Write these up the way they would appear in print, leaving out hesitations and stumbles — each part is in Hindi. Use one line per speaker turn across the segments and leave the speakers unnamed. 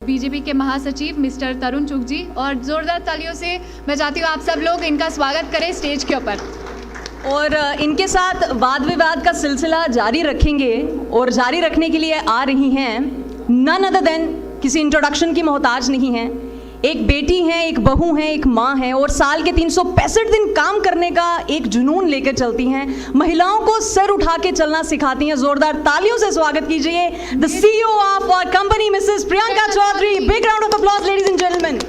बीजेपी के महासचिव मिस्टर तरुण चुग जी, और जोरदार तालियों से मैं चाहती हूँ आप सब लोग इनका स्वागत करें स्टेज के ऊपर।
और इनके साथ वाद विवाद का सिलसिला जारी रखेंगे और जारी रखने के लिए आ रही हैं नन अदर देन, किसी इंट्रोडक्शन की मोहताज नहीं है, एक बेटी हैं, एक बहू हैं, एक माँ हैं और साल के 365 दिन काम करने का एक जुनून लेकर चलती हैं। महिलाओं को सर उठा के चलना सिखाती हैं। जोरदार तालियों से स्वागत कीजिए the CEO of our company Mrs Priyanka Chaudhary. Big round of applause ladies and gentleman.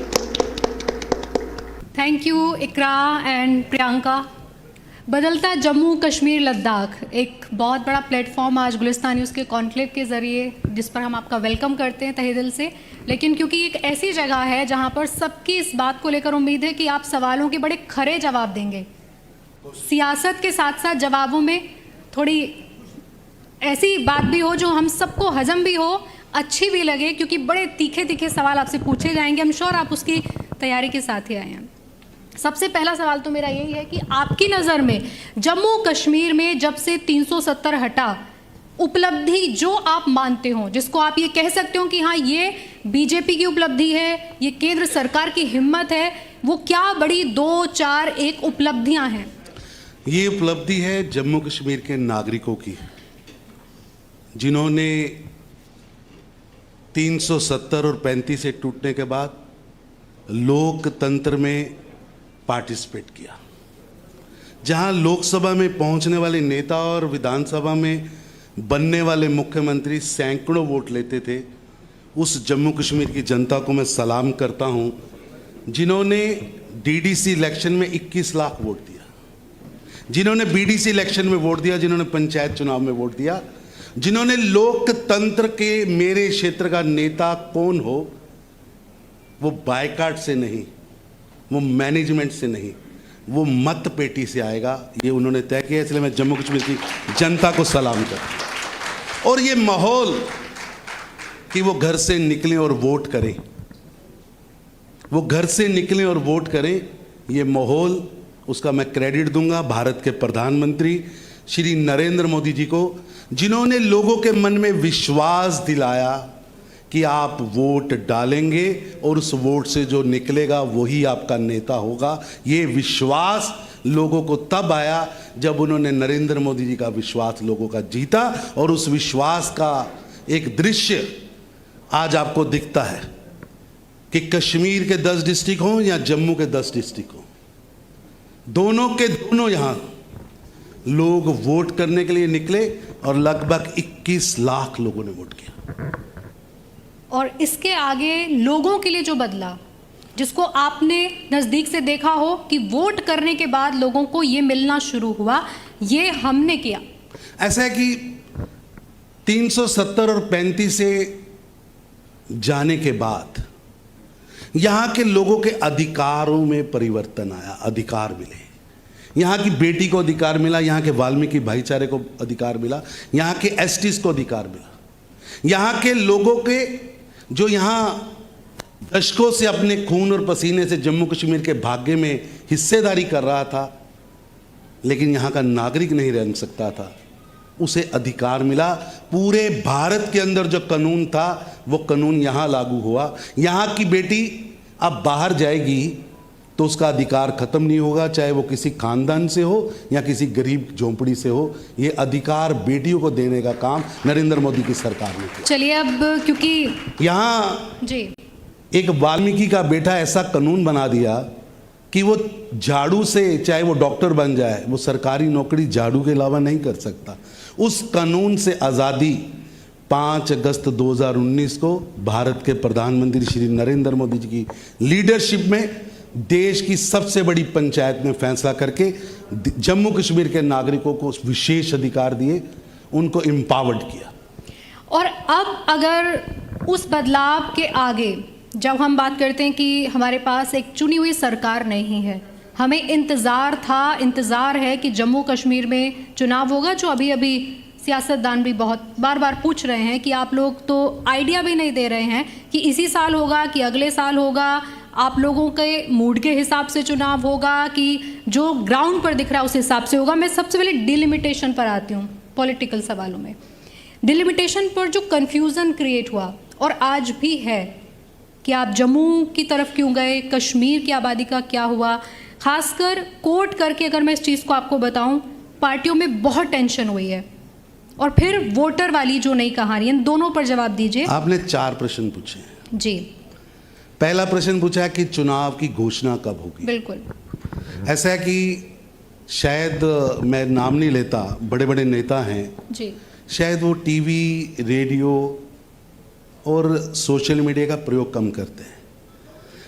Thank you Iqra and Priyanka. बदलता जम्मू कश्मीर लद्दाख एक बहुत बड़ा प्लेटफॉर्म आज गुलिस्तान न्यूज़ के कॉन्क्लेव के ज़रिए, जिस पर हम आपका वेलकम करते हैं तहे दिल से। लेकिन क्योंकि एक ऐसी जगह है जहां पर सबकी इस बात को लेकर उम्मीद है कि आप सवालों के बड़े खरे जवाब देंगे, सियासत के साथ साथ जवाबों में थोड़ी ऐसी बात भी हो जो हम सबको हजम भी हो, अच्छी भी लगे, क्योंकि बड़े तीखे तीखे सवाल आपसे पूछे जाएंगे। हम श्योर आप उसकी तैयारी के साथ ही आए हैं। सबसे पहला सवाल तो मेरा यही है कि आपकी नज़र में जम्मू कश्मीर में जब से 370 हटा, उपलब्धि जो आप मानते हो, जिसको आप ये कह सकते हो कि हाँ ये बीजेपी की उपलब्धि है, ये केंद्र सरकार की हिम्मत है, वो क्या बड़ी 2, 4, 1 उपलब्धियां हैं?
ये उपलब्धि है जम्मू कश्मीर के नागरिकों की, जिन्होंने 370 और 35 से टूटने के बाद लोकतंत्र में पार्टिसिपेट किया। जहां लोकसभा में पहुंचने वाले नेता और विधानसभा में बनने वाले मुख्यमंत्री सैकड़ों वोट लेते थे, उस जम्मू कश्मीर की जनता को मैं सलाम करता हूं, जिन्होंने डीडीसी इलेक्शन में 21 लाख वोट दिया, जिन्होंने बीडीसी इलेक्शन में वोट दिया, जिन्होंने पंचायत चुनाव में वोट दिया, जिन्होंने लोकतंत्र के मेरे क्षेत्र का नेता कौन हो वो बायकाट से नहीं, वो मैनेजमेंट से नहीं, वो मत पेटी से आएगा, ये उन्होंने तय किया। इसलिए मैं जम्मू कश्मीर की जनता को सलाम करता हूं। और ये माहौल कि वो घर से निकलें और वोट करें, वो घर से निकलें और वोट करें, ये माहौल, उसका मैं क्रेडिट दूंगा भारत के प्रधानमंत्री श्री नरेंद्र मोदी जी को, जिन्होंने लोगों के मन में विश्वास दिलाया कि आप वोट डालेंगे और उस वोट से जो निकलेगा वही आपका नेता होगा। ये विश्वास लोगों को तब आया जब उन्होंने नरेंद्र मोदी जी का विश्वास लोगों का जीता, और उस विश्वास का एक दृश्य आज आपको दिखता है कि कश्मीर के 10 डिस्ट्रिक्ट हों या जम्मू के 10 डिस्ट्रिक्ट हों, दोनों के दोनों यहाँ लोग वोट करने के लिए निकले और लगभग 21 लाख लोगों ने वोट किया।
और इसके आगे लोगों के लिए जो बदला, जिसको आपने नज़दीक से देखा हो कि वोट करने के बाद लोगों को ये मिलना शुरू हुआ, ये हमने किया।
ऐसा है कि 370 और 35 से जाने के बाद यहाँ के लोगों के अधिकारों में परिवर्तन आया, अधिकार मिले। यहाँ की बेटी को अधिकार मिला, यहाँ के वाल्मीकि भाईचारे को अधिकार मिला, यहाँ के एसटीज को अधिकार मिला, यहाँ के लोगों के जो यहाँ दशकों से अपने खून और पसीने से जम्मू कश्मीर के भाग्य में हिस्सेदारी कर रहा था, लेकिन यहाँ का नागरिक नहीं रह सकता था, उसे अधिकार मिला। पूरे भारत के अंदर जो कानून था वो कानून यहाँ लागू हुआ। यहाँ की बेटी अब बाहर जाएगी तो उसका अधिकार खत्म नहीं होगा, चाहे वो किसी खानदान से हो या किसी गरीब झोंपड़ी से हो। ये अधिकार बेटियों को देने का काम नरेंद्र मोदी की सरकार ने किया।
चलिए अब, क्योंकि
यहाँ
जी
एक वाल्मीकि का बेटा ऐसा कानून बना दिया कि वो झाड़ू से, चाहे वो डॉक्टर बन जाए, वो सरकारी नौकरी झाड़ू के अलावा नहीं कर सकता। उस कानून से आज़ादी 5 अगस्त 2019 को भारत के प्रधानमंत्री श्री नरेंद्र मोदी जी की लीडरशिप में देश की सबसे बड़ी पंचायत ने फैसला करके जम्मू कश्मीर के नागरिकों को विशेष अधिकार दिए, उनको एम्पावर्ड किया।
और अब अगर उस बदलाव के आगे जब हम बात करते हैं कि हमारे पास एक चुनी हुई सरकार नहीं है, हमें इंतज़ार है कि जम्मू कश्मीर में चुनाव होगा, जो अभी अभी सियासतदान भी बहुत बार बार पूछ रहे हैं कि आप लोग तो आइडिया भी नहीं दे रहे हैं कि इसी साल होगा कि अगले साल होगा, आप लोगों के मूड के हिसाब से चुनाव होगा कि जो ग्राउंड पर दिख रहा है उस हिसाब से होगा। मैं सबसे पहले डिलिमिटेशन पर आती हूँ। पॉलिटिकल सवालों में डिलिमिटेशन पर जो कन्फ्यूज़न क्रिएट हुआ और आज भी है कि आप जम्मू की तरफ क्यों गए, कश्मीर की आबादी का क्या हुआ? खासकर कोट करके अगर मैं इस चीज़ को आपको बताऊं, पार्टियों में बहुत टेंशन हुई है। और फिर वोटर वाली जो नई कहानी, इन दोनों पर जवाब दीजिए।
आपने 4 प्रश्न पूछे हैं।
जी
पहला प्रश्न पूछा है कि चुनाव की घोषणा कब होगी।
बिल्कुल।
ऐसा है कि शायद मैं नाम नहीं लेता, बड़े बड़े नेता हैं,
जी
शायद वो टीवी, रेडियो और सोशल मीडिया का प्रयोग कम करते हैं,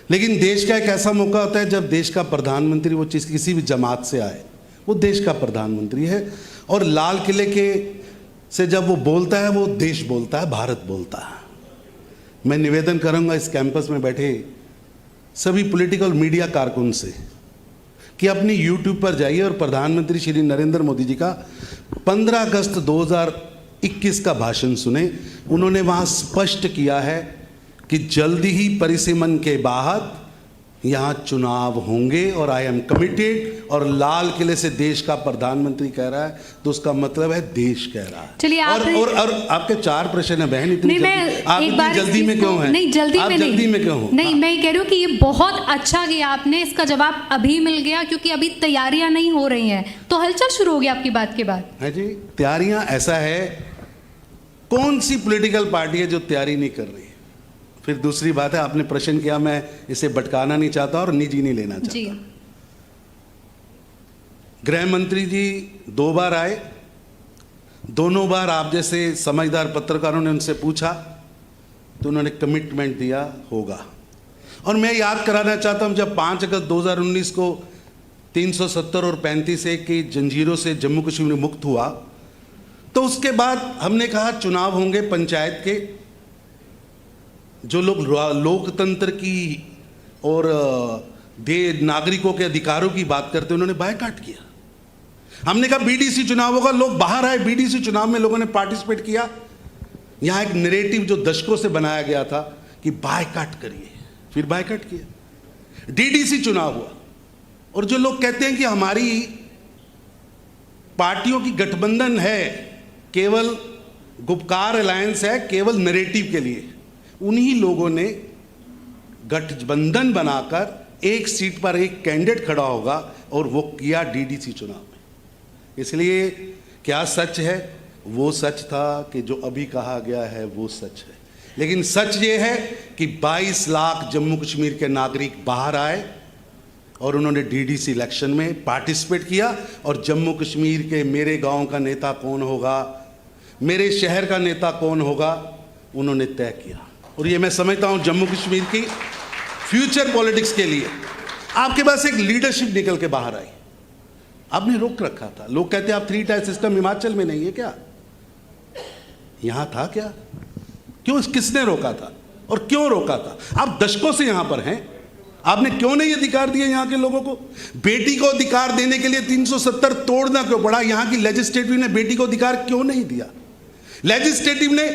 लेकिन देश का एक ऐसा मौका होता है जब देश का प्रधानमंत्री, वो चीज़ किसी भी जमात से आए, वो देश का प्रधानमंत्री है, और लाल किले के से जब वो बोलता है, वो देश बोलता है, भारत बोलता है। मैं निवेदन करूंगा इस कैंपस में बैठे सभी पॉलिटिकल मीडिया कारकुन से कि अपनी यूट्यूब पर जाइए और प्रधानमंत्री श्री नरेंद्र मोदी जी का 15 अगस्त 2021 का भाषण सुने। उन्होंने वहाँ स्पष्ट किया है कि जल्दी ही परिसीमन के बाद यहाँ चुनाव होंगे और आई एम कमिटेड, और लाल किले से देश का प्रधानमंत्री कह रहा है तो उसका मतलब है देश कह रहा है।
चलिए
और आपके 4 प्रश्न है बहन, इतनी आप इतनी जल्दी में क्यों हैं?
नहीं जल्दी
आप
में
जल्दी में क्यों हो?
नहीं, मैं कह रही हूँ कि ये बहुत अच्छा किया आपने, इसका जवाब अभी मिल गया क्योंकि अभी तैयारियां नहीं हो रही हैं, तो हलचल शुरू हो गई आपकी बात के बाद।
है जी, तैयारियां, ऐसा है कौन सी पॉलिटिकल पार्टी है जो तैयारी नहीं कर रही है? फिर दूसरी बात है, आपने प्रश्न किया, मैं इसे भटकाना नहीं चाहता और निजी नहीं लेना चाहता।
जी
गृह मंत्री जी 2 बार आए, दोनों बार आप जैसे समझदार पत्रकारों ने उनसे पूछा तो उन्होंने कमिटमेंट दिया होगा। और मैं याद कराना चाहता हूं, जब 5 अगस्त 2019 को 370 और 35A की जंजीरों से जम्मू कश्मीर मुक्त हुआ, तो उसके बाद हमने कहा चुनाव होंगे पंचायत के। जो लोग लोकतंत्र की और नागरिकों के अधिकारों की बात करते, उन्होंने बायकॉट किया। हमने कहा बीडीसी चुनाव होगा, लोग बाहर आए, बीडीसी चुनाव में लोगों ने पार्टिसिपेट किया। यहां एक नैरेटिव जो दशकों से बनाया गया था कि बायकॉट करिए, फिर बायकॉट किया। डीडीसी चुनाव हुआ, और जो लोग कहते हैं कि हमारी पार्टियों की गठबंधन है, केवल गुपकार अलायंस है, केवल नैरेटिव के लिए, उन्हीं लोगों ने गठबंधन बनाकर एक सीट पर एक कैंडिडेट खड़ा होगा, और वो किया डीडीसी चुनाव में। इसलिए क्या सच है? वो सच था कि जो अभी कहा गया है वो सच है। लेकिन सच ये है कि 22 लाख जम्मू कश्मीर के नागरिक बाहर आए और उन्होंने डीडीसी इलेक्शन में पार्टिसिपेट किया, और जम्मू कश्मीर के मेरे गांव का नेता कौन होगा, मेरे शहर का नेता कौन होगा, उन्होंने तय किया। और ये मैं समझता हूं जम्मू कश्मीर की फ्यूचर पॉलिटिक्स के लिए आपके पास एक लीडरशिप निकल के बाहर आई। आपने रोक रखा था, लोग कहते हैं आप 3 टायर सिस्टम हिमाचल में नहीं है क्या? यहां था क्या? क्यों, किसने रोका था और क्यों रोका था? आप दशकों से यहां पर हैं, आपने क्यों नहीं अधिकार दिए यहां के लोगों को? बेटी को अधिकार देने के लिए 370 तोड़ना क्यों पड़ा? यहां की लेजिस्लेटिव ने बेटी को अधिकार क्यों नहीं दिया? लेजिस्लेटिव ने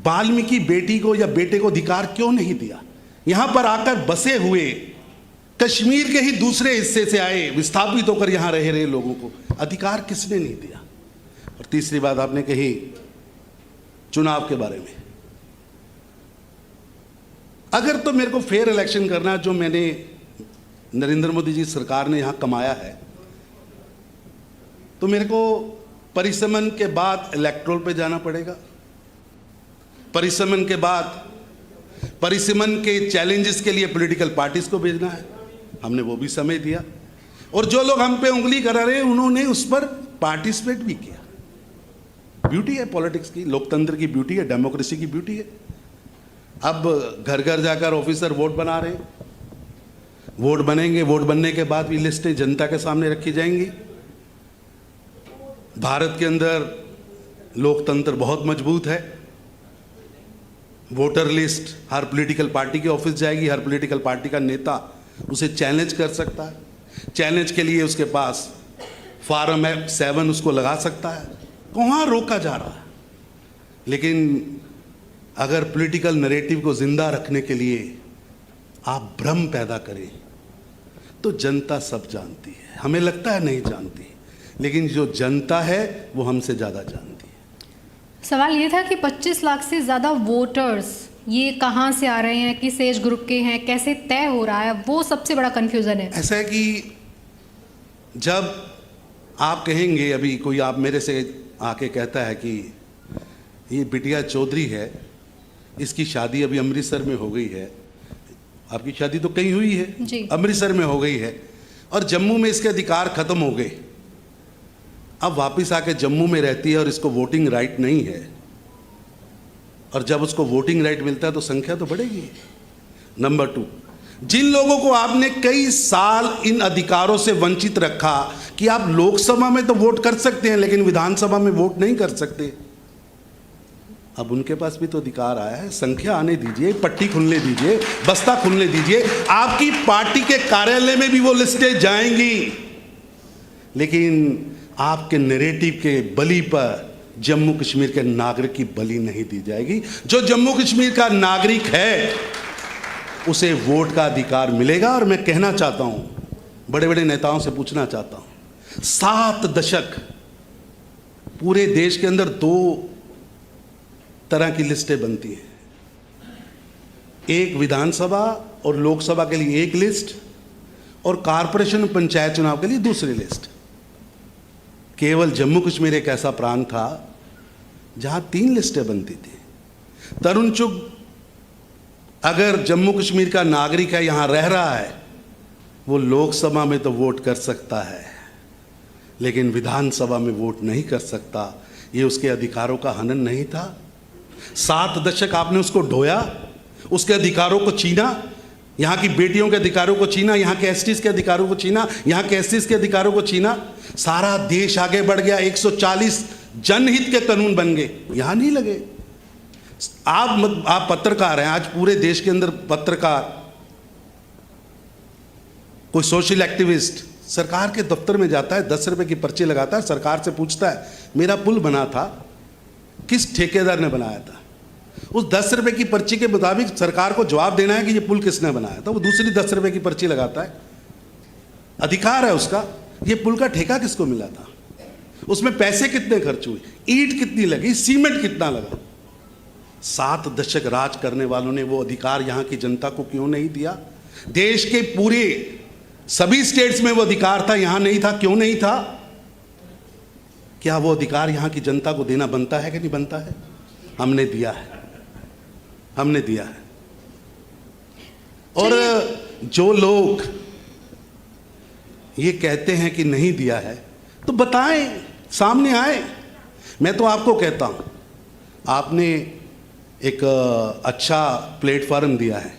वाल्मीकि बेटी को या बेटे को अधिकार क्यों नहीं दिया? यहां पर आकर बसे हुए कश्मीर के ही दूसरे हिस्से से आए, विस्थापित होकर यहां रह रहे लोगों को अधिकार किसने नहीं दिया? और तीसरी बात आपने कही चुनाव के बारे में। अगर तो मेरे को फेयर इलेक्शन करना है, जो मैंने नरेंद्र मोदी जी सरकार ने यहां कमाया है, तो मेरे को परिसमन के बाद इलेक्ट्रोल पे जाना पड़ेगा। परिसमन के बाद परिसीमन के चैलेंजेस के लिए पॉलिटिकल पार्टीज को भेजना है, हमने वो भी समय दिया। और जो लोग हम पे उंगली करा रहे हैं, उन्होंने उस पर पार्टिसिपेट भी किया। ब्यूटी है पॉलिटिक्स की, लोकतंत्र की ब्यूटी है, डेमोक्रेसी की ब्यूटी है। अब घर घर जाकर ऑफिसर वोट बना रहे हैं, वोट बनेंगे, वोट बनने के बाद भी लिस्टें जनता के सामने रखी जाएंगी। भारत के अंदर लोकतंत्र बहुत मजबूत है। वोटर लिस्ट हर पॉलिटिकल पार्टी के ऑफिस जाएगी, हर पॉलिटिकल पार्टी का नेता उसे चैलेंज कर सकता है। चैलेंज के लिए उसके पास फॉर्म 7 उसको लगा सकता है। कहाँ रोका जा रहा है? लेकिन अगर पॉलिटिकल नैरेटिव को जिंदा रखने के लिए आप भ्रम पैदा करें, तो जनता सब जानती है। हमें लगता है नहीं जानती, लेकिन जो जनता है वो हमसे ज़्यादा जानती है।
सवाल ये था कि 25 लाख से ज़्यादा वोटर्स ये कहाँ से आ रहे हैं, किस एज ग्रुप के हैं, कैसे तय हो रहा है, वो सबसे बड़ा कन्फ्यूज़न है।
ऐसा है कि जब आप कहेंगे, अभी कोई आप मेरे से आके कहता है कि ये बिटिया चौधरी है, इसकी शादी अभी अमृतसर में हो गई है, आपकी शादी तो कहीं हुई है
जी।
अमृतसर में हो गई है, और जम्मू में इसके अधिकार खत्म हो गए, अब वापस आके जम्मू में रहती है और इसको वोटिंग राइट नहीं है, और जब उसको वोटिंग राइट मिलता है तो संख्या तो बढ़ेगी। नंबर 2, जिन लोगों को आपने कई साल इन अधिकारों से वंचित रखा कि आप लोकसभा में तो वोट कर सकते हैं लेकिन विधानसभा में वोट नहीं कर सकते, अब उनके पास भी तो अधिकार आया है। संख्या आने दीजिए, पट्टी खुलने दीजिए, बस्ता खुलने दीजिए, आपकी पार्टी के कार्यालय में भी वो लिस्टें जाएंगी, लेकिन आपके नैरेटिव के बलि पर जम्मू कश्मीर के नागरिक की बलि नहीं दी जाएगी। जो जम्मू कश्मीर का नागरिक है उसे वोट का अधिकार मिलेगा। और मैं कहना चाहता हूं, बड़े बड़े नेताओं से पूछना चाहता हूं, 7 दशक पूरे देश के अंदर 2 तरह की लिस्टें बनती हैं, एक विधानसभा और लोकसभा के लिए एक लिस्ट, और कारपोरेशन पंचायत चुनाव के लिए दूसरी लिस्ट। केवल जम्मू कश्मीर एक ऐसा प्रांत था जहां 3 लिस्टें बनती थी। तरुण चुग अगर जम्मू कश्मीर का नागरिक है, यहां रह रहा है, वो लोकसभा में तो वोट कर सकता है लेकिन विधानसभा में वोट नहीं कर सकता। ये उसके अधिकारों का हनन नहीं था? 7 दशक आपने उसको ढोया, उसके अधिकारों को छीना, यहाँ की बेटियों के अधिकारों को छीना, यहाँ के एसटीज के अधिकारों को छीना, यहाँ के एससीज के अधिकारों को छीना। सारा देश आगे बढ़ गया, 140 जनहित के कानून बन गए, यहाँ नहीं लगे। आप पत्रकार हैं, आज पूरे देश के अंदर पत्रकार, कोई सोशल एक्टिविस्ट सरकार के दफ्तर में जाता है, 10 रुपए की पर्ची लगाता है, सरकार से पूछता है मेरा पुल बना था, किस ठेकेदार ने बनाया था? उस 10 रुपए की पर्ची के मुताबिक सरकार को जवाब देना है कि ये पुल किसने बनाया था। वो दूसरी 10 रुपए की पर्ची लगाता है, अधिकार है उसका, ये पुल का ठेका किसको मिला था, उसमें पैसे कितने खर्च हुए, ईंट कितनी लगी, सीमेंट कितना लगा। 7 दशक राज करने वालों ने वो अधिकार यहाँ की जनता को क्यों नहीं दिया? देश के पूरे सभी स्टेट्स में वो अधिकार था, यहां नहीं था, क्यों नहीं था? क्या वो अधिकार यहां की जनता को देना बनता है कि नहीं बनता है? हमने दिया है, हमने दिया है। और जो लोग ये कहते हैं कि नहीं दिया है तो बताएं, सामने आए। मैं तो आपको कहता हूं, आपने एक अच्छा प्लेटफॉर्म दिया है,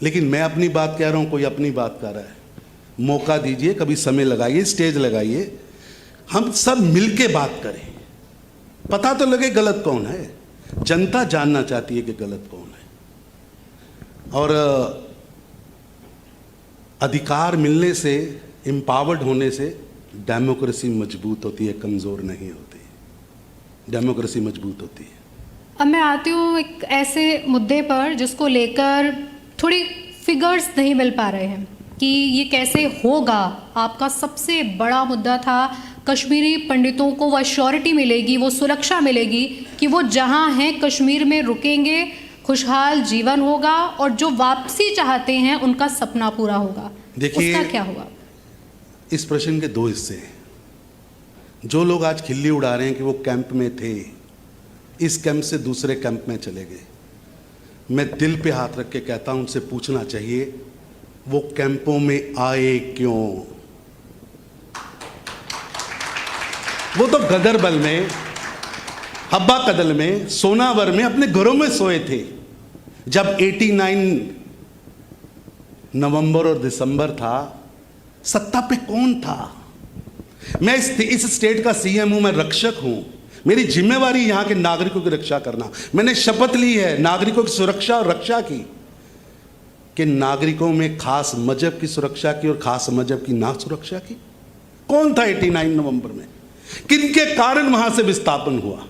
लेकिन मैं अपनी बात कह रहा हूं, कोई अपनी बात कर रहा है। मौका दीजिए, कभी समय लगाइए, स्टेज लगाइए, हम सब मिलके बात करें, पता तो लगे गलत कौन है। जनता जानना चाहती है कि गलत कौन है। और अधिकार मिलने से, एम्पावर्ड होने से डेमोक्रेसी मजबूत होती है, कमज़ोर नहीं होती। डेमोक्रेसी मजबूत होती है।
अब मैं आती हूँ एक ऐसे मुद्दे पर जिसको लेकर थोड़ी फिगर्स नहीं मिल पा रहे हैं कि ये कैसे होगा। आपका सबसे बड़ा मुद्दा था कश्मीरी पंडितों को वो श्योरिटी मिलेगी, वो सुरक्षा मिलेगी कि वो जहाँ हैं कश्मीर में रुकेंगे, खुशहाल जीवन होगा, और जो वापसी चाहते हैं उनका सपना पूरा होगा।
देखिए,
उसका क्या हुआ?
इस प्रश्न के 2 हिस्से हैं। जो लोग आज खिल्ली उड़ा रहे हैं कि वो कैंप में थे, इस कैंप से दूसरे कैंप में चले गए, मैं दिल पे हाथ रख के कहता हूं, उनसे पूछना चाहिए वो कैंपों में आए क्यों? वो तो गदरबल में, हब्बा कदल में, सोनावर में अपने घरों में सोए थे। जब 89 नवंबर और दिसंबर था, सत्ता पे कौन था? मैं इस स्टेट का सीएम हूं, मैं रक्षक हूं, मेरी जिम्मेवारी यहां के नागरिकों की रक्षा करना। मैंने शपथ ली है नागरिकों की सुरक्षा और रक्षा की, कि नागरिकों में खास मजहब की सुरक्षा की और खास मजहब की ना सुरक्षा की। कौन था 89 नवंबर में? किनके कारण वहां से विस्थापन हुआ?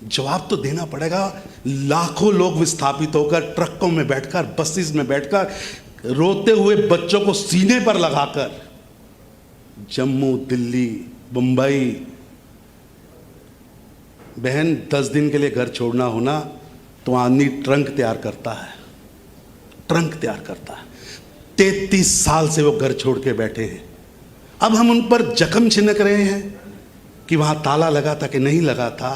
जवाब तो देना पड़ेगा। लाखों लोग विस्थापित होकर ट्रकों में बैठकर, बसेस में बैठकर, रोते हुए बच्चों को सीने पर लगाकर जम्मू, दिल्ली, मुंबई, बहन 10 दिन के लिए घर छोड़ना होना तो आदमी ट्रंक तैयार करता है, ट्रंक तैयार करता है। 33 साल से वो घर छोड़ के बैठे हैं। अब हम उन पर जख्म छिनक रहे हैं कि वहां ताला लगा था कि नहीं लगा था।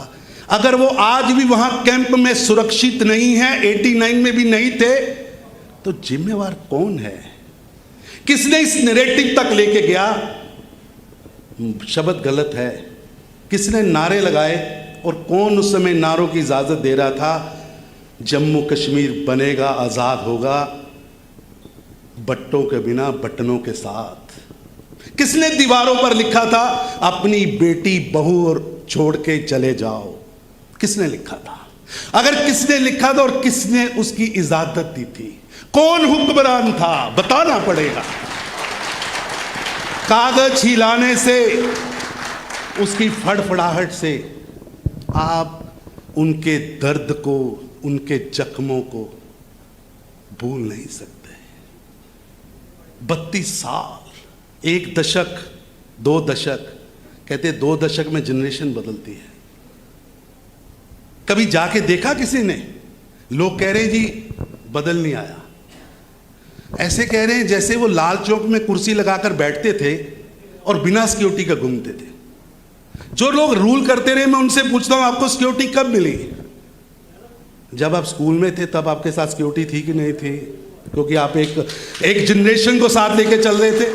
अगर वो आज भी वहां कैंप में सुरक्षित नहीं है, 89 में भी नहीं थे, तो जिम्मेवार कौन है? किसने इस नैरेटिव तक लेके गया? शब्द गलत है। किसने नारे लगाए और कौन उस समय नारों की इजाजत दे रहा था? जम्मू कश्मीर बनेगा, आजाद होगा, बट्टों के बिना बटनों के साथ। किसने दीवारों पर लिखा था अपनी बेटी बहू और छोड़ के चले जाओ? किसने लिखा था? अगर किसने लिखा था और किसने उसकी इजाजत दी थी? कौन हुक्मरान था? बताना पड़ेगा। कागज हिलाने से, उसकी फड़फड़ाहट से आप उनके दर्द को, उनके जख्मों को भूल नहीं सकते। 32 साल, 1 दशक, 2 दशक, कहते 2 दशक में जनरेशन बदलती है। कभी जाके देखा किसी ने? लोग कह रहे जी बदल नहीं आया। ऐसे कह रहे हैं जैसे वो लाल चौक में कुर्सी लगाकर बैठते थे और बिना सिक्योरिटी का घूमते थे। जो लोग रूल करते रहे, मैं उनसे पूछता हूं आपको सिक्योरिटी कब मिली? जब आप स्कूल में थे तब आपके साथ सिक्योरिटी थी कि नहीं थी? क्योंकि आप एक जनरेशन को साथ लेके चल रहे थे,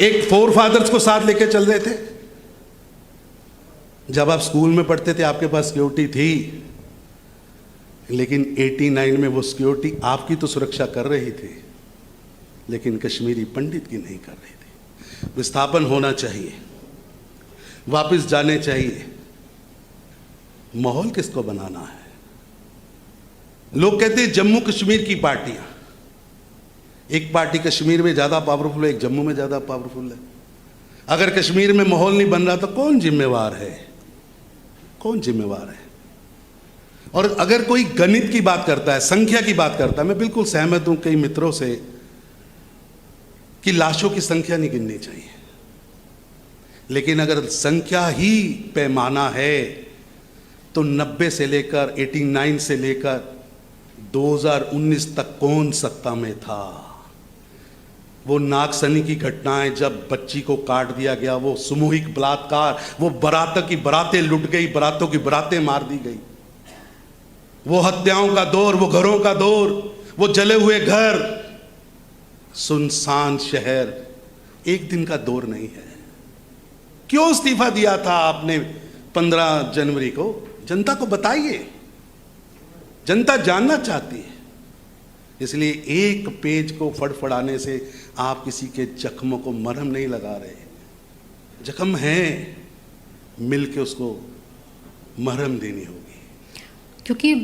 एक फोर फादर्स को साथ लेके चल रहे थे। जब आप स्कूल में पढ़ते थे आपके पास सिक्योरिटी थी, लेकिन 89 में वो सिक्योरिटी आपकी तो सुरक्षा कर रही थी, लेकिन कश्मीरी पंडित की नहीं कर रही थी। विस्थापन होना चाहिए, वापस जाने चाहिए। माहौल किसको बनाना है? लोग कहते हैं जम्मू कश्मीर की पार्टियां, एक पार्टी कश्मीर में ज्यादा पावरफुल है, एक जम्मू में ज्यादा पावरफुल है। अगर कश्मीर में माहौल नहीं बन रहा तो कौन जिम्मेवार है? कौन जिम्मेवार है? और अगर कोई गणित की बात करता है, संख्या की बात करता है, मैं बिल्कुल सहमत हूं कई मित्रों से कि लाशों की संख्या नहीं गिननी चाहिए, लेकिन अगर संख्या ही पैमाना है तो 90 से लेकर 89 से लेकर 2019 तक कौन सत्ता में था? वो नागसनी की घटनाएं, जब बच्ची को काट दिया गया, वो सामूहिक बलात्कार, वो बारातों की बारातें लुट गई, बारातों की बारातें मार दी गई, वो हत्याओं का दौर, वो घरों का दौर, वो जले हुए घर, सुनसान शहर, एक दिन का दौर नहीं है। क्यों इस्तीफा दिया था आपने 15 जनवरी को? जनता को बताइए, जनता जानना चाहती है। इसलिए एक पेज को फड़फड़ाने से आप किसी के जख्मों को मरहम नहीं लगा रहे। जख्म है, मिल के उसको मरहम देनी होगी।
क्योंकि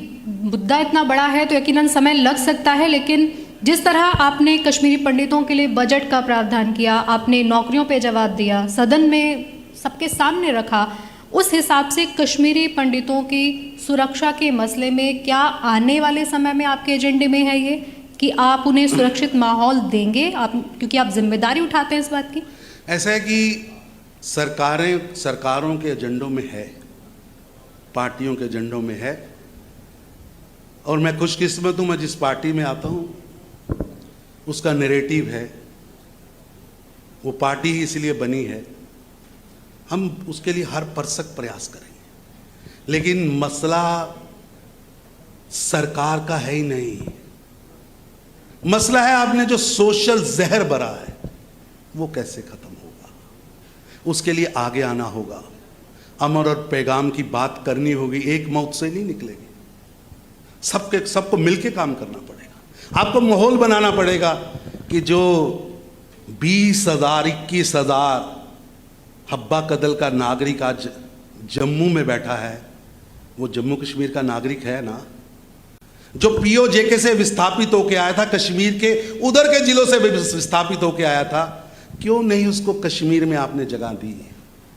मुद्दा इतना बड़ा है तो यकीनन समय लग सकता है, लेकिन जिस तरह आपने कश्मीरी पंडितों के लिए बजट का प्रावधान किया, आपने नौकरियों पे जवाब दिया, सदन में सबके सामने रखा, उस हिसाब से कश्मीरी पंडितों की सुरक्षा के मसले में क्या आने वाले समय में आपके एजेंडे में है ये कि आप उन्हें सुरक्षित माहौल देंगे, आप, क्योंकि आप जिम्मेदारी उठाते हैं इस बात की?
ऐसा है कि सरकारों के एजेंडों में है, पार्टियों के एजेंडों में है, और मैं खुशकिस्मत हूँ, मैं जिस पार्टी में आता हूँ उसका नैरेटिव है, वो पार्टी ही इसलिए बनी है। हम उसके लिए हर परसक प्रयास करेंगे, लेकिन मसला सरकार का है ही नहीं। मसला है आपने जो सोशल जहर भरा है वो कैसे खत्म होगा, उसके लिए आगे आना होगा। अमर और पैगाम की बात करनी होगी, एक मौत से नहीं निकलेगी। सबको मिलके काम करना पड़ेगा। आपको माहौल बनाना पड़ेगा कि जो 20,000 21,000 हब्बा कदल का नागरिक आज जम्मू में बैठा है, वो जम्मू कश्मीर का नागरिक है ना। जो पीओजेके से विस्थापित होकर आया था, कश्मीर के उधर के जिलों से विस्थापित होकर आया था, क्यों नहीं उसको कश्मीर में आपने जगह दी?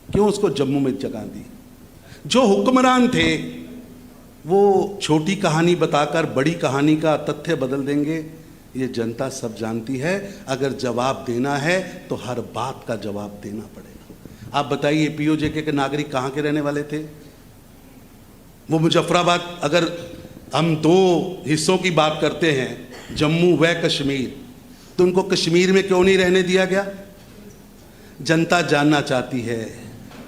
क्यों उसको जम्मू में जगह दी? जो हुक्मरान थे वो छोटी कहानी बताकर बड़ी कहानी का तथ्य बदल देंगे, ये जनता सब जानती है। अगर जवाब देना है तो हर बात का जवाब देना पड़ेगा। आप बताइए, पीओजेके के नागरिक कहाँ के रहने वाले थे? वो मुजफ्फराबाद, अगर हम दो हिस्सों की बात करते हैं, जम्मू व कश्मीर, तो उनको कश्मीर में क्यों नहीं रहने दिया गया? जनता जानना चाहती है।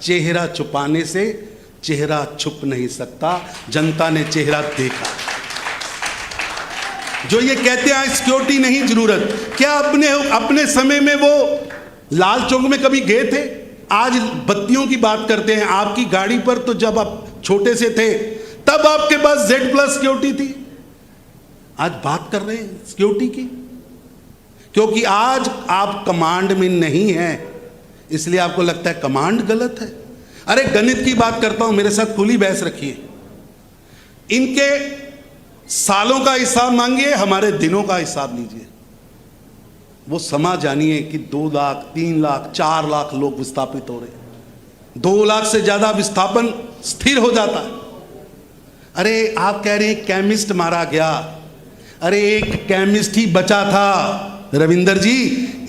चेहरा छुपाने से चेहरा छुप नहीं सकता, जनता ने चेहरा देखा। जो ये कहते हैं सिक्योरिटी नहीं जरूरत, क्या अपने समय में वो लाल चौक में कभी गए थे? आज बत्तियों की बात करते हैं। आपकी गाड़ी पर तो जब आप छोटे से थे तब आपके पास Z+ सिक्योरिटी थी। आज बात कर रहे हैं सिक्योरिटी की, क्योंकि आज आप कमांड में नहीं हैं, इसलिए आपको लगता है कमांड गलत है। अरे गणित की बात करता हूं, मेरे साथ खुली बहस रखिए। इनके सालों का हिसाब मांगिए, हमारे दिनों का हिसाब लीजिए। वो समा जानिए कि 2 लाख 3 लाख 4 लाख लोग विस्थापित हो रहे, 2 लाख से ज्यादा विस्थापन स्थिर हो जाता है। अरे आप कह रहे हैं केमिस्ट मारा गया, अरे एक केमिस्ट ही बचा था रविंदर जी,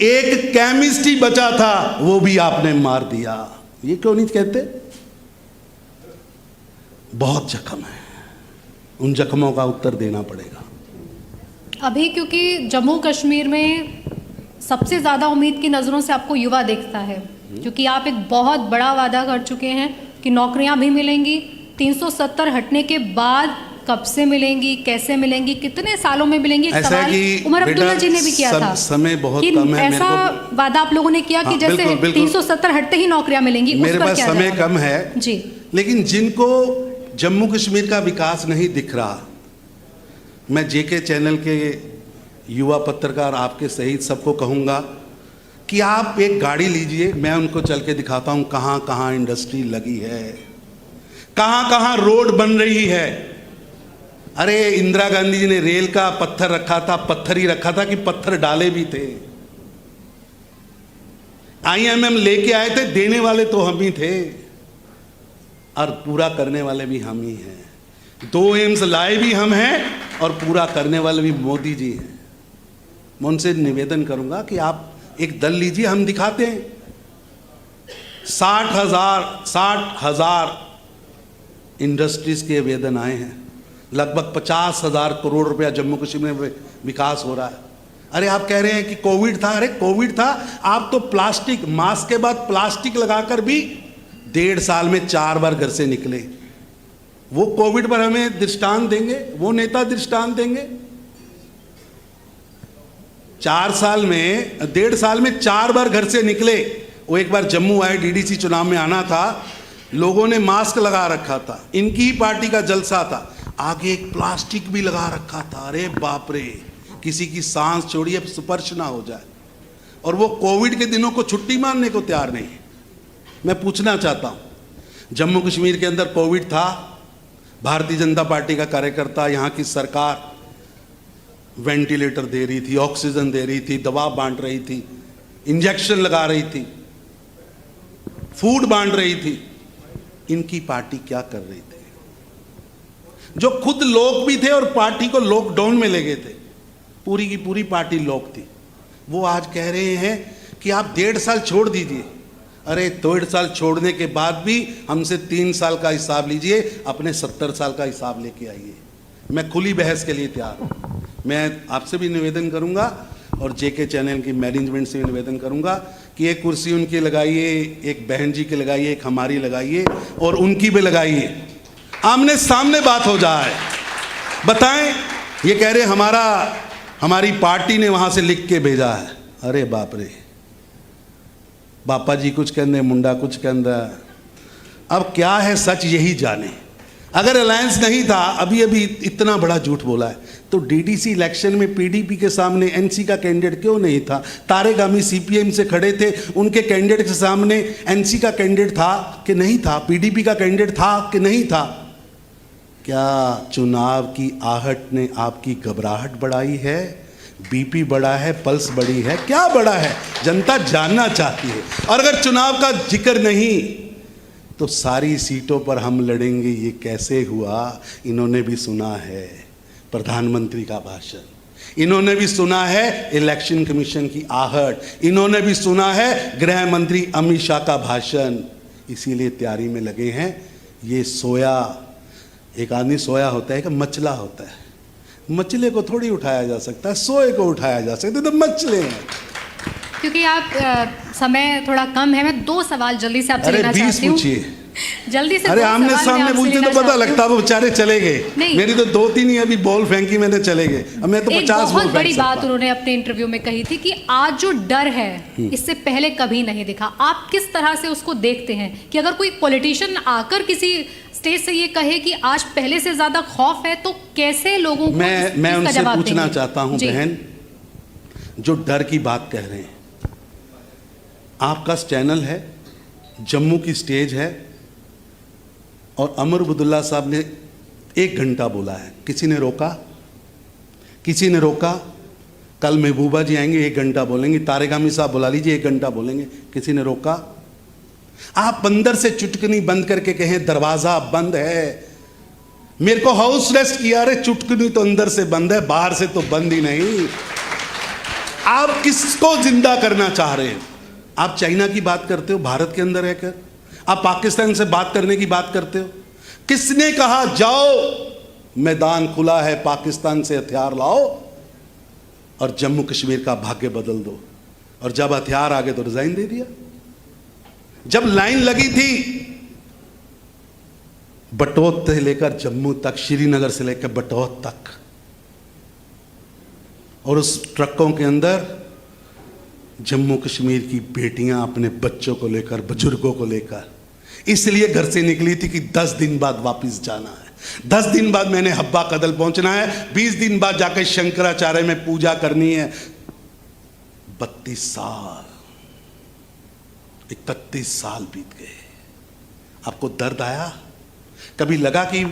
एक केमिस्ट ही बचा था, वो भी आपने मार दिया। ये क्यों नहीं कहते? बहुत जख्म है, उन जख्मों का उत्तर देना पड़ेगा।
अभी क्योंकि जम्मू कश्मीर में सबसे ज़्यादा उम्मीद की नज़रों से आपको युवा देखता है, क्योंकि आप एक बहुत बड़ा वादा कर चुके हैं कि नौकरियां भी मिलेंगी। 370 हटने के बाद कब से मिलेंगी, कैसे मिलेंगी, कितने सालों में मिलेंगी? एक सवाल उमर अब्दुल्ला जी ने भी किया था।
समय बहुत कम है,
ऐसा वादा आप लोगों ने किया कि जैसे 370 हटते ही नौकरियां मिलेंगी।
मेरे पास समय कम है
जी,
लेकिन जिनको जम्मू कश्मीर का विकास नहीं दिख रहा, मैं JK चैनल के युवा पत्रकार आपके सहित सबको कहूँगा कि आप एक गाड़ी लीजिए, मैं उनको चल के दिखाता हूँ कहाँ कहाँ इंडस्ट्री लगी है, कहाँ कहाँ रोड बन रही है। अरे इंदिरा गांधी जी ने रेल का पत्थर रखा था, पत्थर ही रखा था कि पत्थर डाले भी थे। IMM लेके आए थे, देने वाले तो हम ही थे और पूरा करने वाले भी हम ही हैं। 2 एम्स लाए भी हम हैं और पूरा करने वाले भी मोदी जी हैं। मैं उनसे निवेदन करूंगा कि आप एक दल लीजिए, हम दिखाते हैं। 60,000 इंडस्ट्रीज के आवेदन आए हैं, लगभग 50,000 करोड़ रुपया जम्मू कश्मीर में विकास हो रहा है। अरे आप कह रहे हैं कि कोविड था, अरे कोविड था, आप तो प्लास्टिक मास्क के बाद प्लास्टिक लगाकर भी 1.5 साल में 4 बार घर से निकले। वो कोविड पर हमें दृष्टांत देंगे, वो नेता दृष्टांत देंगे? 1.5 साल में 4 बार घर से निकले। वो एक बार जम्मू आए, DDC चुनाव में आना था, लोगों ने मास्क लगा रखा था, इनकी ही पार्टी का जलसा था, आगे एक प्लास्टिक भी लगा रखा था। अरे बाप रे, किसी की सांस छोड़िए स्पर्श ना हो जाए। और वो कोविड के दिनों को छुट्टी मानने को तैयार नहीं। मैं पूछना चाहता हूं, जम्मू कश्मीर के अंदर कोविड था, भारतीय जनता पार्टी का कार्यकर्ता, यहाँ की सरकार वेंटिलेटर दे रही थी, ऑक्सीजन दे रही थी, दवा बांट रही थी, इंजेक्शन लगा रही थी, फूड बांट रही थी। इनकी पार्टी क्या कर रही थी? जो खुद लोग भी थे और पार्टी को लॉकडाउन में ले गए थे, पूरी की पूरी पार्टी लोग थी, वो आज कह रहे हैं कि आप 1.5 साल छोड़ दीजिए। अरे 1.5 साल छोड़ने के बाद भी हमसे 3 साल का हिसाब लीजिए, अपने 70 साल का हिसाब लेके आइए। मैं खुली बहस के लिए तैयार हूँ। मैं आपसे भी निवेदन करूँगा और JK चैनल की मैनेजमेंट से भी निवेदन करूँगा कि एक कुर्सी उनकी लगाइए, एक बहन जी की लगाइए, एक हमारी लगाइए और उनकी भी लगाइए, आमने सामने बात हो जाए। बताएं, ये कह रहे हमारी पार्टी ने वहाँ से लिख के भेजा है। अरे बाप रे, बापा जी कुछ कहते, मुंडा कुछ कहता। अब क्या है सच यही जाने। अगर अलायंस नहीं था, अभी इतना बड़ा झूठ बोला है, तो DDC इलेक्शन में PDP के सामने NC का कैंडिडेट क्यों नहीं था? तारेगामी CPM से खड़े थे, उनके कैंडिडेट के सामने NC का कैंडिडेट था कि नहीं था? PDP का कैंडिडेट था कि नहीं था? क्या चुनाव की आहट ने आपकी घबराहट बढ़ाई है? BP बढ़ा है, पल्स बढ़ी है, क्या बढ़ा है? जनता जानना चाहती है। और अगर चुनाव का जिक्र नहीं तो सारी सीटों पर हम लड़ेंगे, ये कैसे हुआ? इन्होंने भी सुना है प्रधानमंत्री का भाषण, इन्होंने भी सुना है इलेक्शन कमीशन की आहट, इन्होंने भी सुना है गृह मंत्री अमित शाह का भाषण, इसीलिए तैयारी में लगे हैं। ये सोया एक आदमी सोया होता है, एक मचला होता है। मचले को थोड़ी उठाया जा सकता है, सोए को उठाया जा सकता है, तो मचले हैं।
क्योंकि आप समय थोड़ा कम है, मैं 2 सवाल जल्दी से आपसे
अरे
लेना
20
चाहती हूँ।
पूछिए।
जल्दी से
अरे
2
आमने
सवाल मैं
सामने
आपसे
पूछते
लेना
तो पता
चाहती
लगता, वो बेचारे चले गए।
नहीं।
मेरी तो 2-3 ही अभी बॉल फेंकी मैंने, चले गए। अब मैं तो 50
एक
बॉल
बहुत
फेंक
बड़ी
सकता।
बात उन्होंने अपने इंटरव्यू में कही थी कि आज जो डर है इससे पहले कभी नहीं दिखा। आप किस तरह से उसको देखते हैं कि अगर कोई पॉलिटिशियन आकर किसी स्टेज से ये कहे कि आज पहले से ज्यादा खौफ है, तो कैसे लोगों को
मैं
इसका
उनसे
जवाब
पूछना
देंगे?
चाहता हूं
जी।
बहन, जो डर की बात कह रहे हैं, आपका चैनल है, जम्मू की स्टेज है, और अमर अब्दुल्ला साहब ने 1 घंटा बोला है। किसी ने रोका? किसी ने रोका? कल महबूबा जी आएंगे, 1 घंटा बोलेंगे। तारेगामी साहब बुला लीजिए, 1 घंटा बोलेंगे। किसी ने रोका? आप अंदर से चुटकनी बंद करके कहें दरवाजा बंद है, मेरे को हाउस अरेस्ट किया। अरे चुटकनी तो अंदर से बंद है, बाहर से तो बंद ही नहीं। आप किसको जिंदा करना चाह रहे हैं? आप चाइना की बात करते हो भारत के अंदर रहकर, आप पाकिस्तान से बात करने की बात करते हो। किसने कहा जाओ मैदान खुला है, पाकिस्तान से हथियार लाओ और जम्मू कश्मीर का भाग्य बदल दो? और जब हथियार आ गए तो रिजाइन दे दिया। जब लाइन लगी थी बटौत से लेकर जम्मू तक, श्रीनगर से लेकर बटौत तक, और उस ट्रकों के अंदर जम्मू कश्मीर की बेटियां अपने बच्चों को लेकर, बुजुर्गों को लेकर इसलिए घर से निकली थी कि 10 दिन बाद वापस जाना है। 10 दिन बाद मैंने हब्बा कदल पहुंचना है, 20 दिन बाद जाकर शंकराचार्य में पूजा करनी है। 32 साल, 31 साल बीत गए। आपको दर्द आया? कभी लगा कि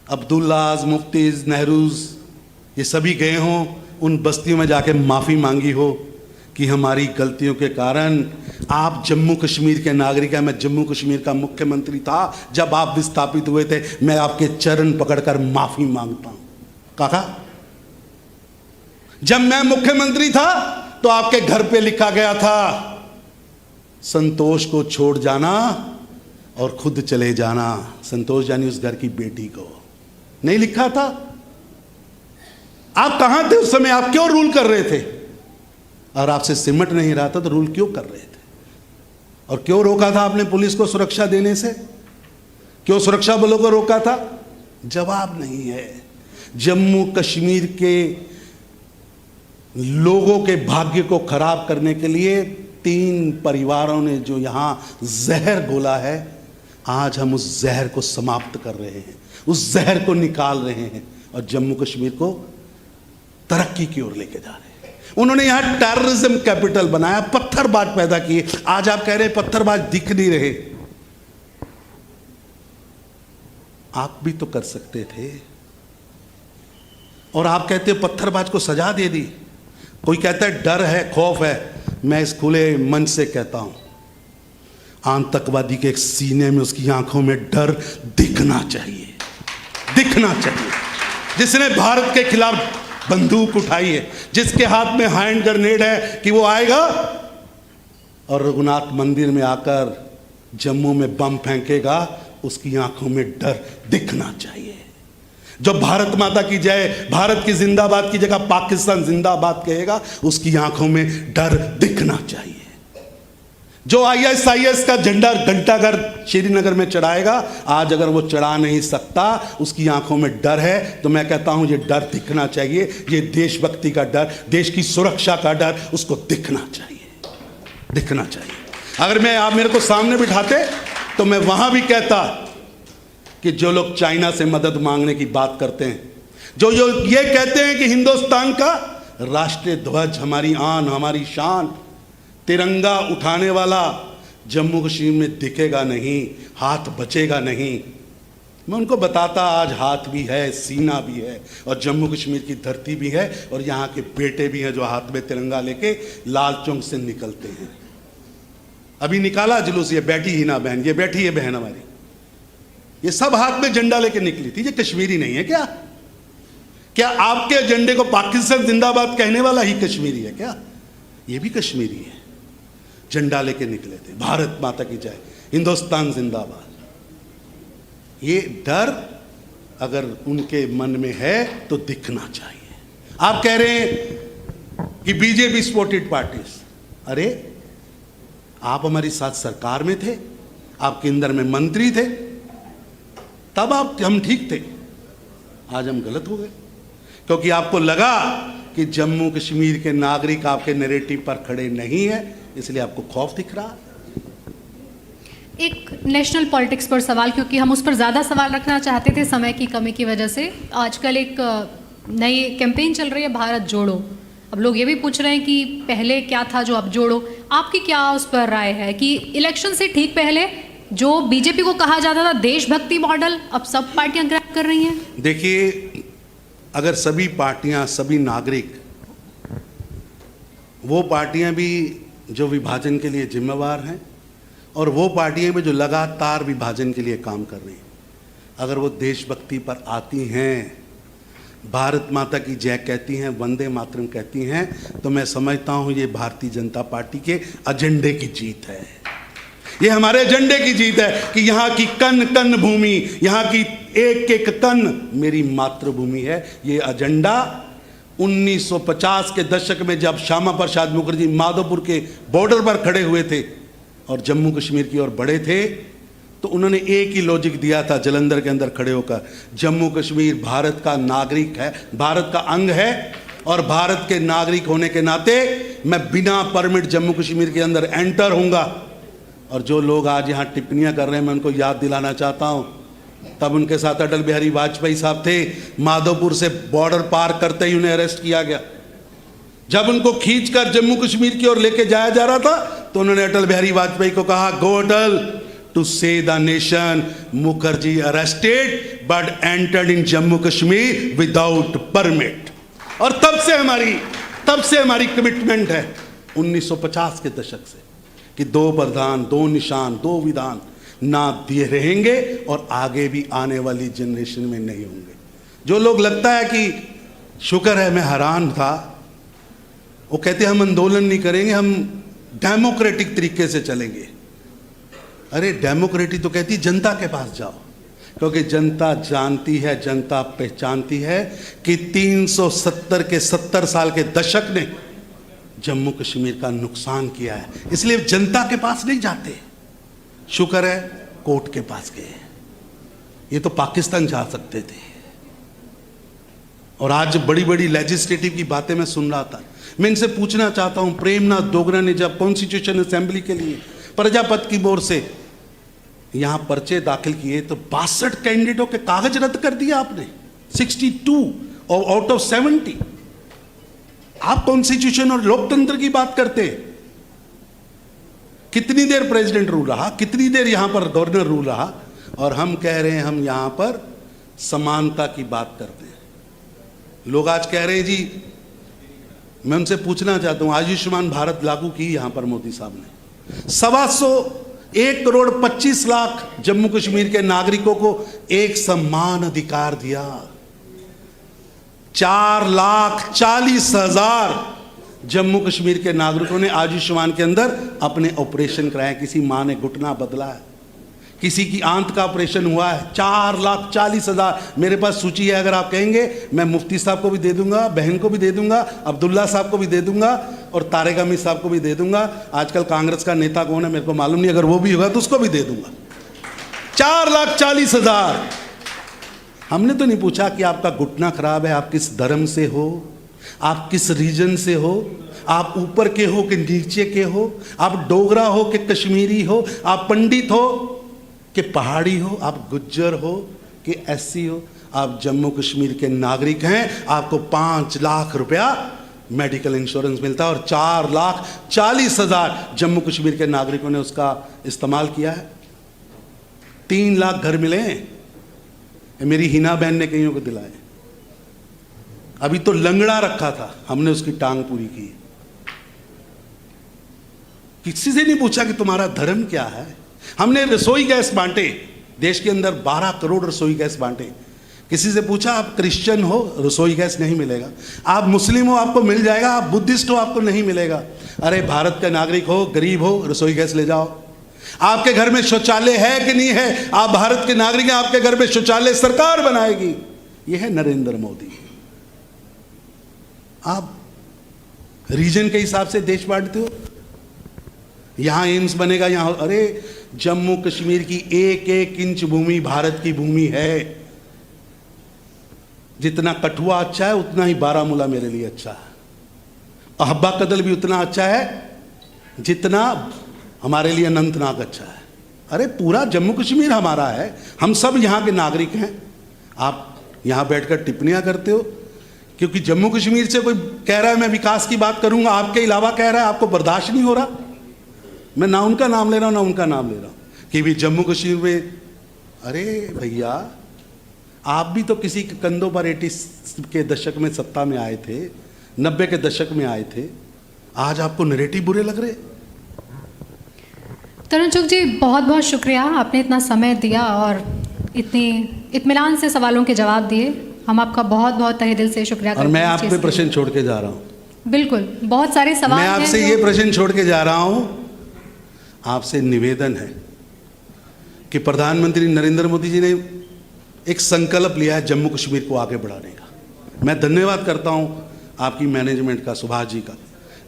अब्दुल्लाज, मुफ्तीज, नेहरूज ये सभी गए हों उन बस्तियों में जाके माफ़ी मांगी हो कि हमारी गलतियों के कारण आप जम्मू कश्मीर के नागरिक हैं? मैं जम्मू कश्मीर का मुख्यमंत्री था जब आप विस्थापित हुए थे, मैं आपके चरण पकड़कर माफ़ी मांगता हूं। काका, जब मैं मुख्यमंत्री था तो आपके घर पे लिखा गया था संतोष को छोड़ जाना और खुद चले जाना। संतोष यानी उस घर की बेटी को नहीं लिखा था? आप कहां थे उस समय? आप क्यों रूल कर रहे थे? और आपसे सिमट नहीं रहा था तो रूल क्यों कर रहे थे? और क्यों रोका था आपने पुलिस को सुरक्षा देने से? क्यों सुरक्षा बलों को रोका था? जवाब नहीं है। जम्मू कश्मीर के लोगों के भाग्य को खराब करने के लिए 3 परिवारों ने जो यहां जहर घोला है, आज हम उस जहर को समाप्त कर रहे हैं, उस जहर को निकाल रहे हैं और जम्मू कश्मीर को तरक्की की ओर लेके जा रहे हैं। उन्होंने यहां टेररिज्म कैपिटल बनाया, पत्थरबाज पैदा किए। आज आप कह रहे हैं पत्थरबाज दिख नहीं रहे। आप भी तो कर सकते थे। और आप कहते हो पत्थरबाज को सजा दे दी। कोई कहता है डर है, खौफ है। मैं इस खुले मन से कहता हूं, आतंकवादी के एक सीने में, उसकी आंखों में डर दिखना चाहिए, दिखना चाहिए। जिसने भारत के खिलाफ बंदूक उठाई है, जिसके हाथ में हैंड ग्रेनेड है, कि वो आएगा और रघुनाथ मंदिर में आकर जम्मू में बम फेंकेगा, उसकी आंखों में डर दिखना चाहिए। जो भारत माता की जय, भारत की जिंदाबाद की जगह पाकिस्तान जिंदाबाद कहेगा, उसकी आंखों में डर दिखना चाहिए। जो ISIS का झंडा घंटाघर श्रीनगर में चढ़ाएगा, आज अगर वो चढ़ा नहीं सकता, उसकी आंखों में डर है, तो मैं कहता हूं ये डर दिखना चाहिए। ये देशभक्ति का डर, देश की सुरक्षा का डर, उसको दिखना चाहिए, दिखना चाहिए। अगर मैं आप मेरे को सामने बिठाते तो मैं वहां भी कहता कि जो लोग चाइना से मदद मांगने की बात करते हैं, जो ये कहते हैं कि हिंदुस्तान का राष्ट्रीय ध्वज हमारी आन, हमारी शान, तिरंगा उठाने वाला जम्मू कश्मीर में दिखेगा नहीं, हाथ बचेगा नहीं, मैं उनको बताता आज हाथ भी है, सीना भी है, और जम्मू कश्मीर की धरती भी है, और यहाँ के बेटे भी हैं जो हाथ में तिरंगा लेके लाल चौक से निकलते हैं। अभी निकाला जुलूस, ये बैठी ही ना बहन, ये बैठी है बहन हमारी, ये सब हाथ में झंडा लेके निकली थी। ये कश्मीरी नहीं है क्या? क्या आपके एजेंडे को पाकिस्तान जिंदाबाद कहने वाला ही कश्मीरी है क्या? ये भी कश्मीरी है, झंडा लेके निकले थे, भारत माता की जय, हिंदुस्तान जिंदाबाद। ये डर अगर उनके मन में है तो दिखना चाहिए। आप कह रहे हैं कि बीजेपी सपोर्टेड पार्टीज, अरे आप हमारी साथ सरकार में थे, आप केंद्र में मंत्री थे, तब हम ठीक थे। आज हम गलत हो गए क्योंकि आपको लगा कि जम्मू कश्मीर के नागरिक आपके नैरेटिव पर खड़े नहीं है, इसलिए आपको खौफ दिख रहा।
एक नेशनल पॉलिटिक्स पर सवाल, क्योंकि हम उस पर ज़्यादा सवाल रखना चाहते थे समय की कमी की वजह से। आजकल एक नई कैंपेन चल रही है भारत जोड़ो। अब लोग ये भी पूछ रहे हैं कि पहले क्या था जो अब जोड़ो, आपकी क्या उस पर राय है कि इलेक्शन से ठीक पहले जो बीजेपी को कहा जाता था देशभक्ति मॉडल, अब सब पार्टियां ग्रैब कर रही हैं?
देखिए, अगर सभी पार्टियां, सभी नागरिक, वो पार्टियां भी जो विभाजन के लिए जिम्मेवार हैं और वो पार्टियां भी जो लगातार विभाजन के लिए काम कर रही हैं, अगर वो देशभक्ति पर आती हैं, भारत माता की जय कहती हैं, वंदे मातरम कहती हैं, तो मैं समझता हूं ये भारतीय जनता पार्टी के एजेंडे की जीत है। ये हमारे एजेंडे की जीत है कि यहाँ की कन कन भूमि, यहाँ की एक एक कन मेरी मातृभूमि है। ये एजेंडा 1950 के दशक में जब श्यामा प्रसाद मुखर्जी माधोपुर के बॉर्डर पर खड़े हुए थे और जम्मू कश्मीर की ओर बढ़े थे, तो उन्होंने एक ही लॉजिक दिया था जलंधर के अंदर खड़े होकर, जम्मू कश्मीर भारत का नागरिक है, भारत का अंग है, और भारत के नागरिक होने के नाते मैं बिना परमिट जम्मू कश्मीर के अंदर एंटर होऊंगा। और जो लोग आज यहाँ टिप्पणियां कर रहे हैं, मैं उनको याद दिलाना चाहता हूँ, तब उनके साथ अटल बिहारी वाजपेयी साहब थे। माधोपुर से बॉर्डर पार करते ही उन्हें अरेस्ट किया गया। जब उनको खींचकर जम्मू कश्मीर की ओर लेके जाया जा रहा था, तो उन्होंने अटल बिहारी वाजपेयी को कहा, गो अटल टू से the nation, Mukherjee arrested but entered in Jammu Kashmir without permit. और तब से हमारी कमिटमेंट है 1950 के दशक से कि दो प्रधान, दो निशान, दो विधान ना दिए रहेंगे और आगे भी आने वाली जनरेशन में नहीं होंगे। जो लोग लगता है कि शुक्र है मैं हैरान था, वो कहते हम आंदोलन नहीं करेंगे, हम डेमोक्रेटिक तरीके से चलेंगे। अरे डेमोक्रेटिक तो कहती जनता के पास जाओ, क्योंकि जनता जानती है, जनता पहचानती है कि 370 के 70 साल के दशक ने जम्मू कश्मीर का नुकसान किया है, इसलिए जनता के पास नहीं जाते। शुक्र है कोर्ट के पास गए, ये तो पाकिस्तान जा सकते थे। और आज बड़ी बड़ी लेजिस्लेटिव की बातें मैं सुन रहा था, मैं इनसे पूछना चाहता हूं, प्रेमनाथ डोगरा ने जब कॉन्स्टिट्यूशन असेंबली के लिए प्रजापत की ओर से यहां पर्चे दाखिल किए, तो 62 कैंडिडेटों के कागज रद्द कर दिया आपने, 62 आउट ऑफ 70। आप कॉन्स्टिट्यूशन और लोकतंत्र की बात करते हैं। कितनी देर प्रेसिडेंट रूल रहा, कितनी देर यहां पर गवर्नर रूल रहा, और हम कह रहे हैं हम यहां पर समानता की बात करते हैं। लोग आज कह रहे हैं जी, मैं उनसे पूछना चाहता हूं, आयुष्मान भारत लागू की यहां पर मोदी साहब ने, 1 करोड़ 25 लाख जम्मू कश्मीर के नागरिकों को एक समान अधिकार दिया। 4,40,000 जम्मू कश्मीर के नागरिकों ने आयुष्मान के अंदर अपने ऑपरेशन कराए। किसी मां ने घुटना बदला है, किसी की आंत का ऑपरेशन हुआ है। 4,40,000 मेरे पास सूची है, अगर आप कहेंगे मैं मुफ्ती साहब को भी दे दूंगा, बहन को भी दे दूंगा, अब्दुल्ला साहब को भी दे दूंगा और तारिक अमीर साहब को भी दे दूंगा। आजकल कांग्रेस का नेता कौन है मेरे को मालूम नहीं, अगर वो भी होगा तो उसको भी दे दूंगा। 4,40,000। हमने तो नहीं पूछा कि आपका घुटना खराब है, आप किस धर्म से हो, आप किस रीजन से हो, आप ऊपर के हो कि नीचे के हो, आप डोगरा हो कि कश्मीरी हो, आप पंडित हो कि पहाड़ी हो, आप गुज्जर हो कि एससी हो, आप जम्मू कश्मीर के नागरिक हैं। आपको 5 लाख रुपया मेडिकल इंश्योरेंस मिलता है और 4,40,000 जम्मू कश्मीर के नागरिकों ने उसका इस्तेमाल किया है। 3 लाख घर मिले हैं, मेरी हिना बहन ने कईयों को दिलाए। अभी तो लंगड़ा रखा था, हमने उसकी टांग पूरी की। किसी से नहीं पूछा कि तुम्हारा धर्म क्या है। हमने रसोई गैस बांटे, देश के अंदर 12 करोड़ रसोई गैस बांटे। किसी से पूछा आप क्रिश्चियन हो, रसोई गैस नहीं मिलेगा। आप मुस्लिम हो, आपको मिल जाएगा। आप बुद्धिस्ट हो, आपको नहीं मिलेगा। अरे भारत का नागरिक हो, गरीब हो, रसोई गैस ले जाओ। आपके घर में शौचालय है कि नहीं है? आप भारत के नागरिक हैं, आपके घर में शौचालय सरकार बनाएगी। यह है नरेंद्र मोदी। आप रीजन के हिसाब से देश बांटते हो। यहां एम्स बनेगा, यहां, अरे जम्मू कश्मीर की एक एक इंच भूमि भारत की भूमि है। जितना कठुआ अच्छा है उतना ही बारामूला मेरे लिए अच्छा है। अहब्बा कदल भी उतना अच्छा है जितना हमारे लिए अनंतनाग अच्छा है। अरे पूरा जम्मू कश्मीर हमारा है, हम सब यहाँ के नागरिक हैं। आप यहाँ बैठकर टिप्पणियाँ करते हो क्योंकि जम्मू कश्मीर से कोई कह रहा है मैं विकास की बात करूँगा, आपके अलावा कह रहा है, आपको बर्दाश्त नहीं हो रहा। मैं ना उनका नाम ले रहा हूँ ना उनका नाम ले रहा हूँ कि भी जम्मू कश्मीर में, अरे भैया आप भी तो किसी के कंधों पर 80 के दशक में सत्ता में आए थे, 90 के दशक में आए थे। आज आपको नैरेटिव बुरे लग रहे।
तरुण चुग जी, बहुत बहुत शुक्रिया, आपने इतना समय दिया और इतनी इत्मीनान से सवालों के जवाब दिए। हम आपका बहुत बहुत तहे दिल से शुक्रिया
और
करते
मैं
हैं।
आप पे प्रश्न छोड़ के जा रहा हूँ।
बिल्कुल, बहुत सारे सवाल
मैं
हैं
आपसे ये प्रश्न छोड़ के जा रहा हूँ, आपसे निवेदन है कि प्रधानमंत्री नरेंद्र मोदी जी ने एक संकल्प लिया है जम्मू कश्मीर को आगे बढ़ाने का। मैं धन्यवाद करता हूँ आपकी मैनेजमेंट का, सुभाष जी का,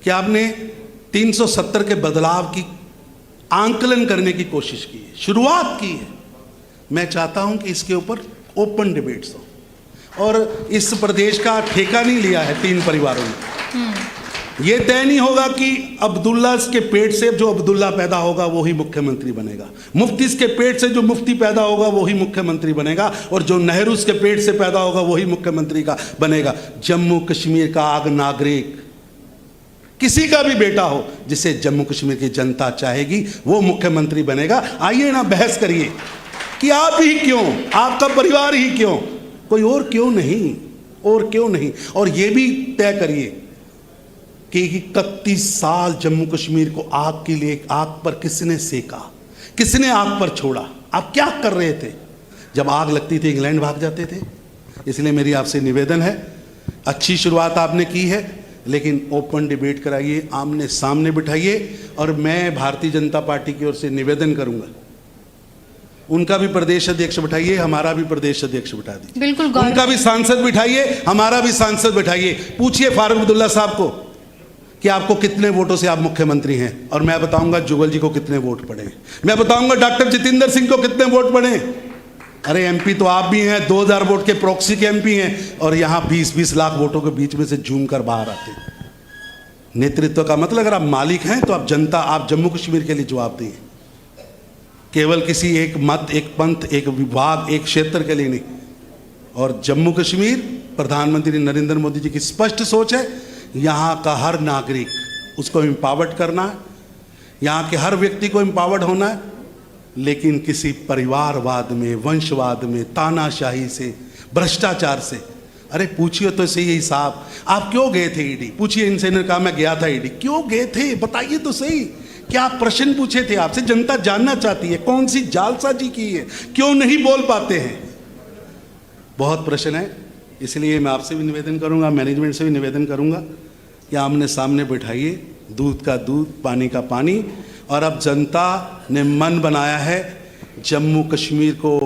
कि आपने 370 के बदलाव की आंकलन करने की कोशिश की है, शुरुआत की है। मैं चाहता हूं कि इसके ऊपर ओपन डिबेट्स हो और इस प्रदेश का ठेका नहीं लिया है 3 परिवारों ने। ये तय नहीं होगा कि अब्दुल्ला के पेट से जो अब्दुल्ला पैदा होगा वो ही मुख्यमंत्री बनेगा, मुफ्ती के पेट से जो मुफ्ती पैदा होगा वो ही मुख्यमंत्री बनेगा, और जो नेहरू के पेट से पैदा होगा वही मुख्यमंत्री का बनेगा। जम्मू कश्मीर का आग नागरिक किसी का भी बेटा हो जिसे जम्मू कश्मीर की जनता चाहेगी वो मुख्यमंत्री बनेगा। आइए ना बहस करिए कि आप ही क्यों, आपका परिवार ही क्यों, कोई और क्यों नहीं, और क्यों नहीं। और ये भी तय करिए कि 31 साल जम्मू कश्मीर को आग के लिए, आग पर किसने सेका, किसने आग पर छोड़ा, आप क्या कर रहे थे? जब आग लगती थी इंग्लैंड भाग जाते थे। इसलिए मेरी आपसे निवेदन है, अच्छी शुरुआत आपने की है लेकिन ओपन डिबेट कराइए, आमने सामने बिठाइए। और मैं भारतीय जनता पार्टी की ओर से निवेदन करूंगा, उनका भी प्रदेश अध्यक्ष बिठाइए, हमारा भी प्रदेश अध्यक्ष बिठा दीजिए।
बिल्कुल,
उनका भी सांसद बिठाइए, हमारा भी सांसद बिठाइए। पूछिए फारूक अब्दुल्ला साहब को कि आपको कितने वोटों से आप मुख्यमंत्री हैं, और मैं बताऊंगा जुगल जी को कितने वोट पड़े, मैं बताऊंगा डॉक्टर जितेंद्र सिंह को कितने वोट पड़े। अरे एमपी तो आप भी हैं, 2000 वोट के प्रॉक्सी के एमपी हैं, और यहाँ 20-20 लाख वोटों के बीच में से झूम कर बाहर आते हैं। नेतृत्व का मतलब, अगर आप मालिक हैं तो आप जनता, आप जम्मू कश्मीर के लिए जवाबदेही हैं, केवल किसी एक मत, एक पंथ, एक विभाग, एक क्षेत्र के लिए नहीं। और जम्मू कश्मीर प्रधानमंत्री नरेंद्र मोदी जी की स्पष्ट सोच है, यहाँ का हर नागरिक, उसको एम्पावर्ड करना है, यहाँ के हर व्यक्ति को एम्पावर्ड होना है, लेकिन किसी परिवारवाद में, वंशवाद में, तानाशाही से, भ्रष्टाचार से। अरे पूछिए तो सही साहब, आप क्यों गए थे ईडी? पूछिए इनसे, ने कहा मैं गया था ईडी, क्यों गए थे बताइए तो सही। क्या प्रश्न पूछे थे आपसे? जनता जानना चाहती है कौन सी जालसाजी की है, क्यों नहीं बोल पाते हैं। बहुत प्रश्न है, इसलिए मैं आपसे भी निवेदन करूंगा, मैनेजमेंट से भी निवेदन करूंगा कि आमने सामने बैठाइए, दूध का दूध, पानी का पानी। और अब जनता ने मन बनाया है जम्मू कश्मीर को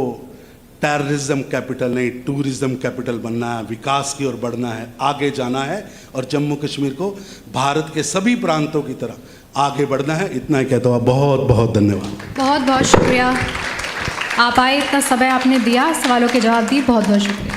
टेररिज्म कैपिटल नहीं, टूरिज्म कैपिटल बनना है, विकास की ओर बढ़ना है, आगे जाना है, और जम्मू कश्मीर को भारत के सभी प्रांतों की तरह आगे बढ़ना है। इतना ही कहता हूँ, बहुत बहुत धन्यवाद।
बहुत बहुत शुक्रिया, आप आए, इतना समय आपने दिया, सवालों के जवाब दिए, बहुत बहुत शुक्रिया।